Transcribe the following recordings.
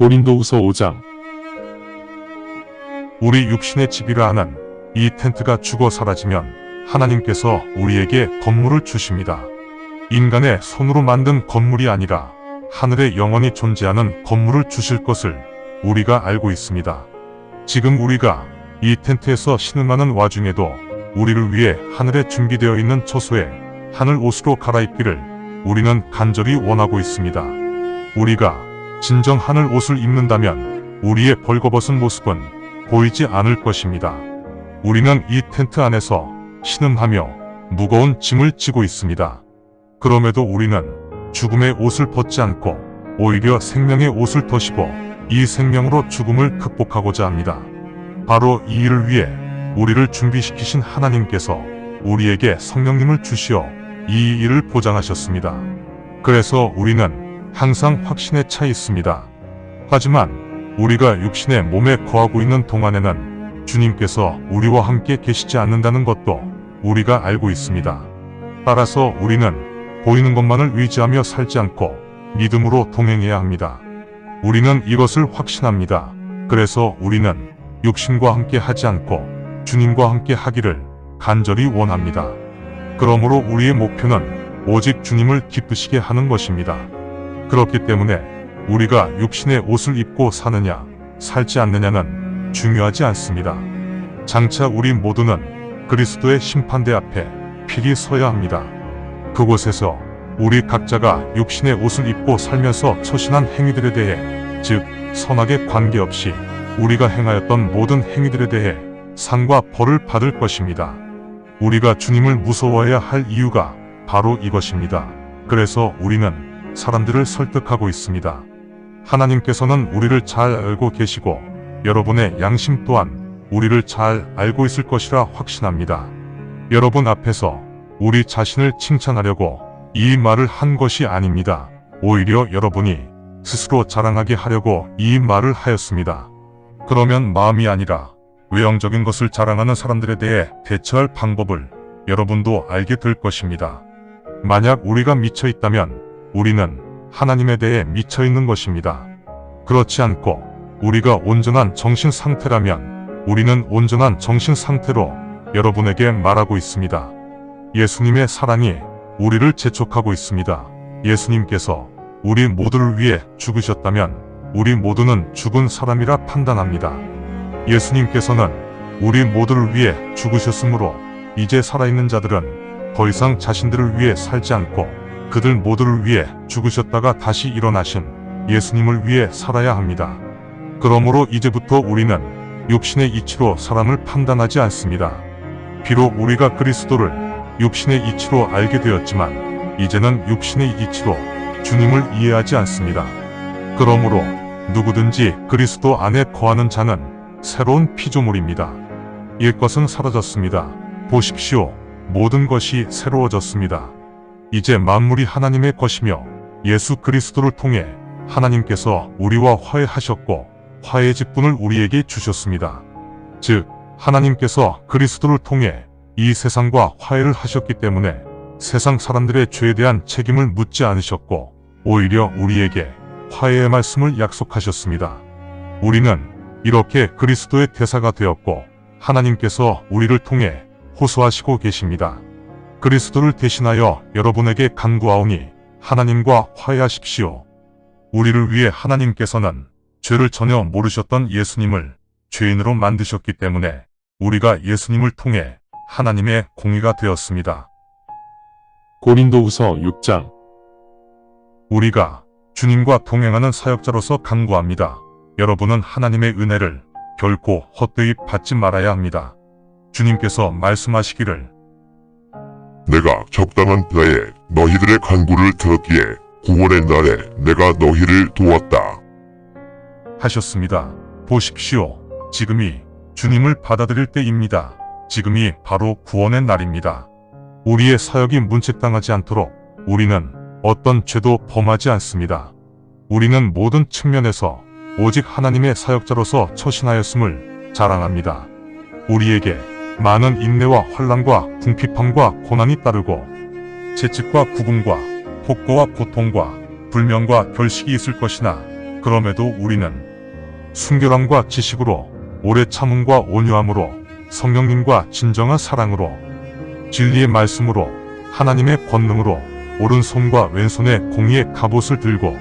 고린도후서 5장. 우리 육신의 집이라 하는 이 텐트가 죽어 사라지면 하나님께서 우리에게 건물을 주십니다. 인간의 손으로 만든 건물이 아니라 하늘에 영원히 존재하는 건물을 주실 것을 우리가 알고 있습니다. 지금 우리가 이 텐트에서 신음하는 와중에도 우리를 위해 하늘에 준비되어 있는 처소에 하늘 옷으로 갈아입기를 우리는 간절히 원하고 있습니다. 우리가 진정 하늘 옷을 입는다면 우리의 벌거벗은 모습은 보이지 않을 것입니다. 우리는 이 텐트 안에서 신음하며 무거운 짐을 지고 있습니다. 그럼에도 우리는 죽음의 옷을 벗지 않고 오히려 생명의 옷을 덧입어 이 생명으로 죽음을 극복하고자 합니다. 바로 이 일을 위해 우리를 준비시키신 하나님께서 우리에게 성령님을 주시어 이 일을 보장하셨습니다. 그래서 우리는 항상 확신에 차 있습니다. 하지만 우리가 육신의 몸에 거하고 있는 동안에는 주님께서 우리와 함께 계시지 않는다는 것도 우리가 알고 있습니다. 따라서 우리는 보이는 것만을 의지하며 살지 않고 믿음으로 동행해야 합니다. 우리는 이것을 확신합니다. 그래서 우리는 육신과 함께 하지 않고 주님과 함께 하기를 간절히 원합니다. 그러므로 우리의 목표는 오직 주님을 기쁘시게 하는 것입니다. 그렇기 때문에 우리가 육신의 옷을 입고 사느냐 살지 않느냐는 중요하지 않습니다. 장차 우리 모두는 그리스도의 심판대 앞에 필히 서야 합니다. 그곳에서 우리 각자가 육신의 옷을 입고 살면서 처신한 행위들에 대해, 즉 선악에 관계없이 우리가 행하였던 모든 행위들에 대해 상과 벌을 받을 것입니다. 우리가 주님을 무서워해야 할 이유가 바로 이것입니다. 그래서 우리는 사람들을 설득하고 있습니다. 하나님께서는 우리를 잘 알고 계시고 여러분의 양심 또한 우리를 잘 알고 있을 것이라 확신합니다. 여러분 앞에서 우리 자신을 칭찬하려고 이 말을 한 것이 아닙니다. 오히려 여러분이 스스로 자랑하게 하려고 이 말을 하였습니다. 그러면 마음이 아니라 외형적인 것을 자랑하는 사람들에 대해 대처할 방법을 여러분도 알게 될 것입니다. 만약 우리가 미쳐 있다면 우리는 하나님에 대해 미쳐 있는 것입니다. 그렇지 않고 우리가 온전한 정신 상태라면 우리는 온전한 정신 상태로 여러분에게 말하고 있습니다. 예수님의 사랑이 우리를 재촉하고 있습니다. 예수님께서 우리 모두를 위해 죽으셨다면 우리 모두는 죽은 사람이라 판단합니다. 예수님께서는 우리 모두를 위해 죽으셨으므로 이제 살아있는 자들은 더 이상 자신들을 위해 살지 않고 그들 모두를 위해 죽으셨다가 다시 일어나신 예수님을 위해 살아야 합니다. 그러므로 이제부터 우리는 육신의 이치로 사람을 판단하지 않습니다. 비록 우리가 그리스도를 육신의 이치로 알게 되었지만 이제는 육신의 이치로 주님을 이해하지 않습니다. 그러므로 누구든지 그리스도 안에 거하는 자는 새로운 피조물입니다. 옛것은 사라졌습니다. 보십시오. 모든 것이 새로워졌습니다. 이제 만물이 하나님의 것이며 예수 그리스도를 통해 하나님께서 우리와 화해하셨고 화해의 직분을 우리에게 주셨습니다. 즉 하나님께서 그리스도를 통해 이 세상과 화해를 하셨기 때문에 세상 사람들의 죄에 대한 책임을 묻지 않으셨고 오히려 우리에게 화해의 말씀을 약속하셨습니다. 우리는 이렇게 그리스도의 대사가 되었고 하나님께서 우리를 통해 호소하시고 계십니다. 그리스도를 대신하여 여러분에게 간구하오니 하나님과 화해하십시오. 우리를 위해 하나님께서는 죄를 전혀 모르셨던 예수님을 죄인으로 만드셨기 때문에 우리가 예수님을 통해 하나님의 공의가 되었습니다. 고린도후서 6장. 우리가 주님과 동행하는 사역자로서 간구합니다. 여러분은 하나님의 은혜를 결코 헛되이 받지 말아야 합니다. 주님께서 말씀하시기를 내가 적당한 때에 너희들의 간구를 들었기에 구원의 날에 내가 너희를 도왔다 하셨습니다. 보십시오. 지금이 주님을 받아들일 때입니다. 지금이 바로 구원의 날입니다. 우리의 사역이 문책당하지 않도록 우리는 어떤 죄도 범하지 않습니다. 우리는 모든 측면에서 오직 하나님의 사역자로서 처신하였음을 자랑합니다. 우리에게 많은 인내와 환난과 궁핍함과 고난이 따르고 채찍과 구금과 폭거와 고통과 불명과 결식이 있을 것이나 그럼에도 우리는 순결함과 지식으로, 오래 참음과 온유함으로, 성령님과 진정한 사랑으로, 진리의 말씀으로, 하나님의 권능으로, 오른손과 왼손에 공의의 갑옷을 들고,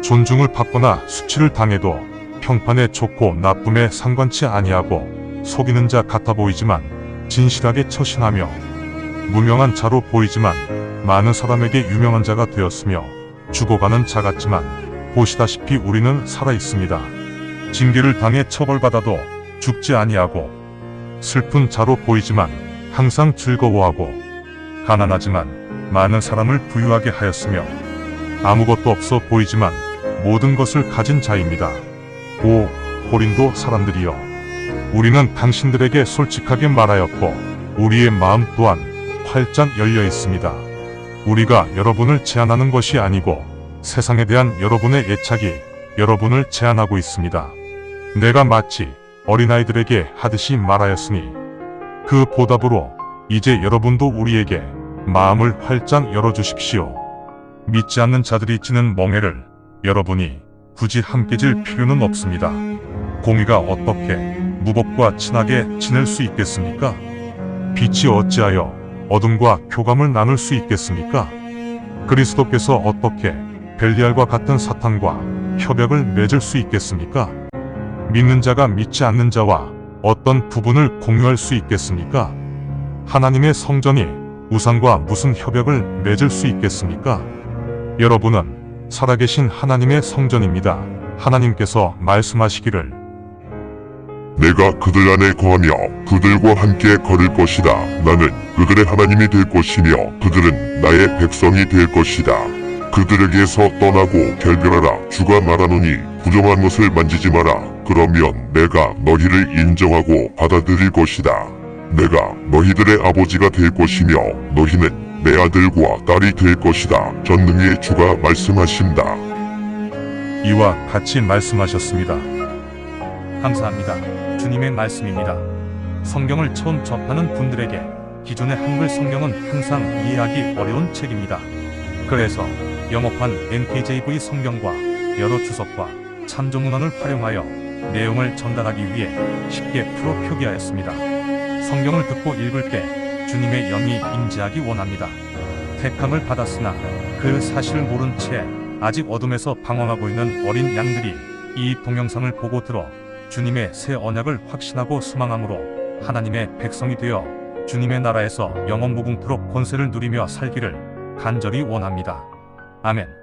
존중을 받거나 수치를 당해도 평판에 좋고 나쁨에 상관치 아니하고, 속이는 자 같아 보이지만 진실하게 처신하며, 무명한 자로 보이지만 많은 사람에게 유명한 자가 되었으며, 죽어가는 자 같지만 보시다시피 우리는 살아 있습니다. 징계를 당해 처벌받아도 죽지 아니하고, 슬픈 자로 보이지만 항상 즐거워하고, 가난하지만 많은 사람을 부유하게 하였으며, 아무것도 없어 보이지만 모든 것을 가진 자입니다. 오 고린도 사람들이여, 우리는 당신들에게 솔직하게 말하였고 우리의 마음 또한 활짝 열려 있습니다. 우리가 여러분을 제한하는 것이 아니고 세상에 대한 여러분의 애착이 여러분을 제한하고 있습니다. 내가 마치 어린아이들에게 하듯이 말하였으니 그 보답으로 이제 여러분도 우리에게 마음을 활짝 열어주십시오. 믿지 않는 자들이 지는 멍해를 여러분이 굳이 함께 질 필요는 없습니다. 공의가 어떻게 무법과 친하게 지낼 수 있겠습니까? 빛이 어찌하여 어둠과 교감을 나눌 수 있겠습니까? 그리스도께서 어떻게 벨리알과 같은 사탄과 협약을 맺을 수 있겠습니까? 믿는 자가 믿지 않는 자와 어떤 부분을 공유할 수 있겠습니까? 하나님의 성전이 우상과 무슨 협약을 맺을 수 있겠습니까? 여러분은 살아계신 하나님의 성전입니다. 하나님께서 말씀하시기를 내가 그들 안에 거하며 그들과 함께 걸을 것이다. 나는 그들의 하나님이 될 것이며 그들은 나의 백성이 될 것이다. 그들에게서 떠나고 결별하라. 주가 말하노니 부정한 것을 만지지 마라. 그러면 내가 너희를 인정하고 받아들일 것이다. 내가 너희들의 아버지가 될 것이며 너희는 내 아들과 딸이 될 것이다. 전능의 주가 말씀하신다. 이와 같이 말씀하셨습니다. 감사합니다. 주님의 말씀입니다. 성경을 처음 접하는 분들에게 기존의 한글 성경은 항상 이해하기 어려운 책입니다. 그래서 영어판 NKJV 성경과 여러 주석과 참조문헌을 활용하여 내용을 전달하기 위해 쉽게 풀어 표기하였습니다. 성경을 듣고 읽을 때 주님의 영이 임재하기 원합니다. 택함을 받았으나 그 사실을 모른 채 아직 어둠에서 방황하고 있는 어린 양들이 이 동영상을 보고 들어 주님의 새 언약을 확신하고 소망함으로 하나님의 백성이 되어 주님의 나라에서 영원 무궁토록 권세를 누리며 살기를 간절히 원합니다. 아멘.